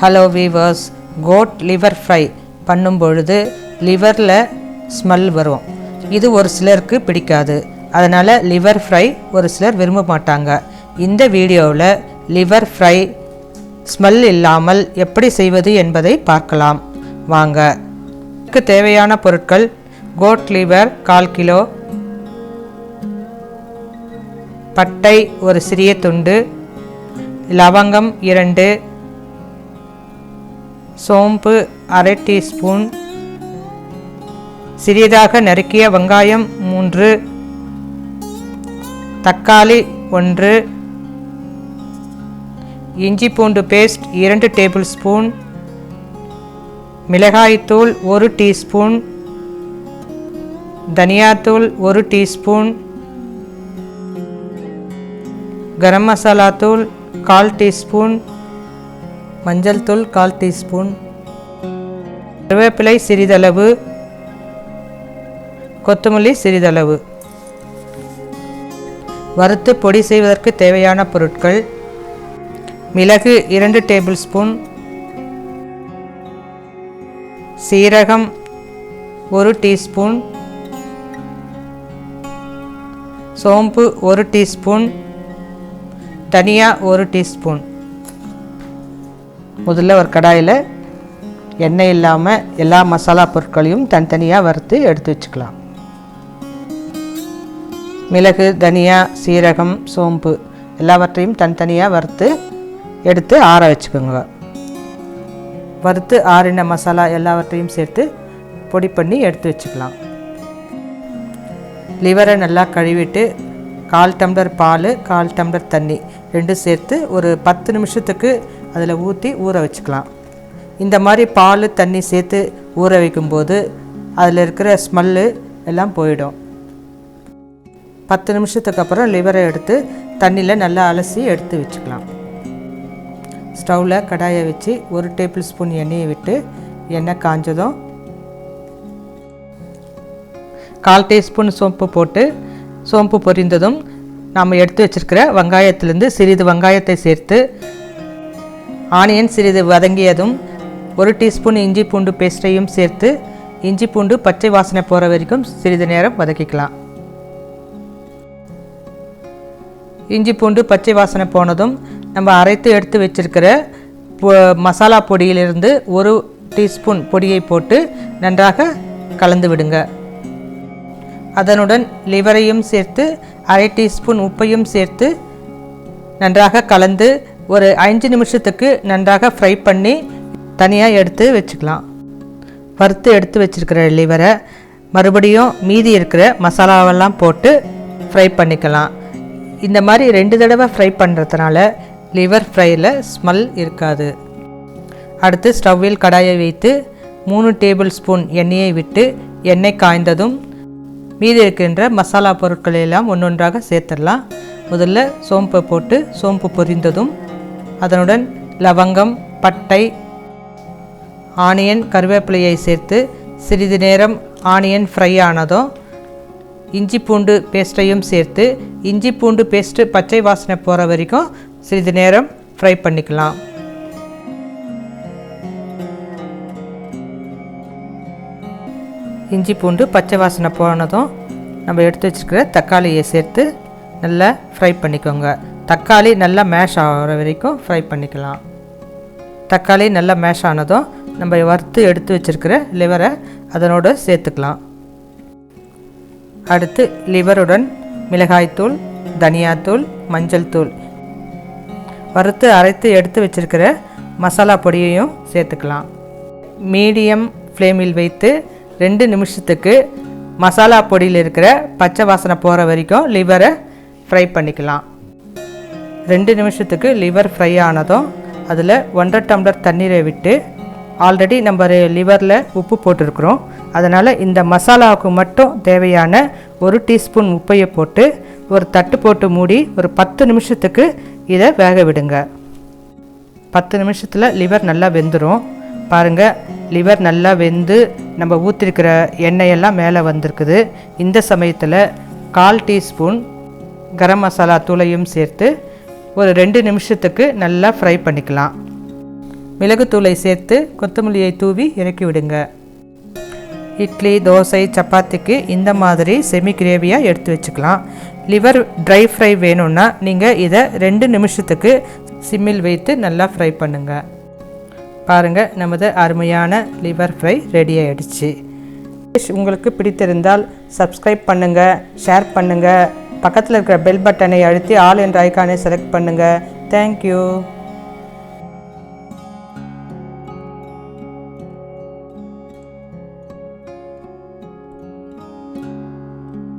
Hello viewers, goat liver fry பண்ணும் பொழுது லிவரில் smell வரும். இது ஒரு சிலருக்கு பிடிக்காது. அதனால் லிவர் ஃப்ரை ஒரு சிலர் விரும்ப மாட்டாங்க. இந்த வீடியோவில் லிவர் ஃப்ரை ஸ்மெல் இல்லாமல் எப்படி செய்வது என்பதை பார்க்கலாம் வாங்க. இதுக்கு தேவையான பொருட்கள்: கோட் லிவர் 1/4 கிலோ, பட்டை ஒரு சிறிய துண்டு, லவங்கம் 2, சோம்பு 1/2 டீஸ்பூன், சிறியதாக நறுக்கிய வெங்காயம் 3, தக்காளி 1, இஞ்சி பூண்டு பேஸ்ட் 2 டேபிள் ஸ்பூன், மிளகாய்த்தூள் 1 டீஸ்பூன், தனியாத்தூள் 1 டீஸ்பூன், கரம் மசாலா தூள் 1/4 டீஸ்பூன், மஞ்சள் தூள் 1/4 டீஸ்பூன், கருவேப்பிலை சிறிதளவு, கொத்தமல்லி சிறிதளவு. வறுத்து பொடி செய்வதற்கு தேவையான பொருட்கள்: மிளகு 2 டேபிள் ஸ்பூன், சீரகம் 1 டீஸ்பூன், சோம்பு 1 டீஸ்பூன், தனியா 1 டீஸ்பூன். முதல்ல ஒரு கடாயில் எண்ணெய் இல்லாமல் எல்லா மசாலா பொருட்களையும் தனித்தனியாக வறுத்து எடுத்து வச்சுக்கலாம். மிளகு, தனியா, சீரகம், சோம்பு எல்லாவற்றையும் தனித்தனியாக வறுத்து எடுத்து ஆற வச்சுக்கோங்க. வறுத்து ஆறின மசாலா எல்லாவற்றையும் சேர்த்து பொடி பண்ணி எடுத்து வச்சுக்கலாம். லிவரை நல்லா கழுவிட்டு 1/4 டம்ளர் பால், 1/4 டம்ளர் தண்ணி ரெண்டும் சேர்த்து ஒரு 10 நிமிஷத்துக்கு அதில் ஊற்றி ஊற வச்சுக்கலாம். இந்த மாதிரி பால் தண்ணி சேர்த்து ஊற வைக்கும்போது அதில் இருக்கிற ஸ்மெல்லு எல்லாம் போயிடும். 10 நிமிஷத்துக்கு அப்புறம் லிவரை எடுத்து தண்ணியில் நல்லா அலசி எடுத்து வச்சுக்கலாம். ஸ்டவ்வில் கடாயை வச்சு 1 டேபிள் ஸ்பூன் எண்ணெயை விட்டு எண்ணெய் காஞ்சதும் 1/4 டீஸ்பூன் சோம்பு போட்டு சோம்பு பொரிந்ததும் நாம் எடுத்து வச்சுருக்கிற வெங்காயத்திலேருந்து சிறிது வெங்காயத்தை சேர்த்து ஆனியன் சிறிது வதங்கியதும் 1 டீஸ்பூன் இஞ்சி பூண்டு பேஸ்ட்டையும் சேர்த்து இஞ்சி பூண்டு பச்சை வாசனை போகிற வரைக்கும் சிறிது நேரம் வதக்கிக்கலாம். இஞ்சி பூண்டு பச்சை வாசனை போனதும் நம்ம அரைத்து எடுத்து வச்சிருக்கிற மசாலா பொடியிலிருந்து 1 டீஸ்பூன் பொடியை போட்டு நன்றாக கலந்து விடுங்க. அதனுடன் லிவரையும் சேர்த்து 1/2 டீஸ்பூன் உப்பையும் சேர்த்து நன்றாக கலந்து ஒரு 5 நிமிஷத்துக்கு நன்றாக ஃப்ரை பண்ணி தனியாக எடுத்து வச்சுக்கலாம். வறுத்து எடுத்து வச்சுருக்கிற லிவரை மறுபடியும் மீதி இருக்கிற மசாலாவெல்லாம் போட்டு ஃப்ரை பண்ணிக்கலாம். இந்த மாதிரி 2 தடவை ஃப்ரை பண்ணுறதுனால லிவர் ஃப்ரையில் ஸ்மெல் இருக்காது. அடுத்து ஸ்டவ்வில் கடாயை வைத்து 3 டேபிள் ஸ்பூன் எண்ணெயை விட்டு எண்ணெய் காய்ந்ததும் மீதி இருக்கின்ற மசாலா பொருட்களை எல்லாம் ஒன்றொன்றாக சேர்த்துடலாம். முதல்ல சோம்பை போட்டு சோம்பு பொரிந்ததும் அதனுடன் லவங்கம், பட்டை, ஆனியன், கருவேப்பிலையை சேர்த்து சிறிது நேரம் ஆனியன் ஃப்ரை ஆனதும் இஞ்சி பூண்டு பேஸ்ட்டையும் சேர்த்து இஞ்சி பூண்டு பேஸ்ட்டு பச்சை வாசனை போகிற வரைக்கும் சிறிது நேரம் ஃப்ரை பண்ணிக்கலாம். இஞ்சி பூண்டு பச்சை வாசனை போனதும் நம்ம எடுத்து வச்சுருக்கிற தக்காளியை சேர்த்து நல்லா ஃப்ரை பண்ணிக்கோங்க. தக்காளி நல்லா மேஷ் ஆகிற வரைக்கும் ஃப்ரை பண்ணிக்கலாம். தக்காளி நல்லா மேஷ் ஆனதும் நம்ம வறுத்து எடுத்து வச்சுருக்கிற லிவரை அதனோடு சேர்த்துக்கலாம். அடுத்து லிவருடன் மிளகாய்த்தூள், தனியாத்தூள், மஞ்சள் தூள், வறுத்து அரைத்து எடுத்து வச்சுருக்கிற மசாலா பொடியையும் சேர்த்துக்கலாம். மீடியம் ஃப்ளேமில் வைத்து 2 நிமிஷத்துக்கு மசாலா பொடியில் இருக்கிற பச்சை வாசனை போகிற வரைக்கும் லிவரை ஃப்ரை பண்ணிக்கலாம். 2 நிமிஷத்துக்கு லிவர் ஃப்ரை ஆனதும் அதில் 1/2 டம்ளர் தண்ணீரை விட்டு ஆல்ரெடி நம்ம லிவரில் உப்பு போட்டிருக்கிறோம். அதனால் இந்த மசாலாவுக்கு மட்டும் தேவையான 1 டீஸ்பூன் உப்பையை போட்டு ஒரு தட்டு போட்டு மூடி ஒரு 10 நிமிஷத்துக்கு இதை வேக விடுங்க. 10 நிமிஷத்தில் லிவர் நல்லா வெந்துடும். பாருங்கள், லிவர் நல்லா வெந்து நம்ம ஊற்றிருக்கிற எண்ணெயெல்லாம் மேலே வந்திருக்குது. இந்த சமயத்தில் 1/4 டீஸ்பூன் கரம் மசாலா தூளையும் சேர்த்து ஒரு 2 நிமிஷத்துக்கு நல்லா ஃப்ரை பண்ணிக்கலாம். மிளகுத்தூளை சேர்த்து கொத்தமல்லியை தூவி இறக்கி விடுங்க. இட்லி, தோசை, சப்பாத்திக்கு இந்த மாதிரி செமி கிரேவியாக எடுத்து வச்சுக்கலாம். லிவர் ட்ரை ஃப்ரை வேணும்னா நீங்கள் இதை 2 நிமிஷத்துக்கு சிம்மில் வைத்து நல்லா ஃப்ரை பண்ணுங்கள். பாருங்கள், நமது அருமையான லிவர் ஃப்ரை ரெடி ஆகிடுச்சு. உங்களுக்கு பிடித்திருந்தால் சப்ஸ்கிரைப் பண்ணுங்கள், ஷேர் பண்ணுங்கள், பக்கத்தில் இருக்கிற பெல் பட்டனை அழுத்தி ஆல் என்ற ஐக்கானை செலக்ட் பண்ணுங்கள். தேங்க்யூ.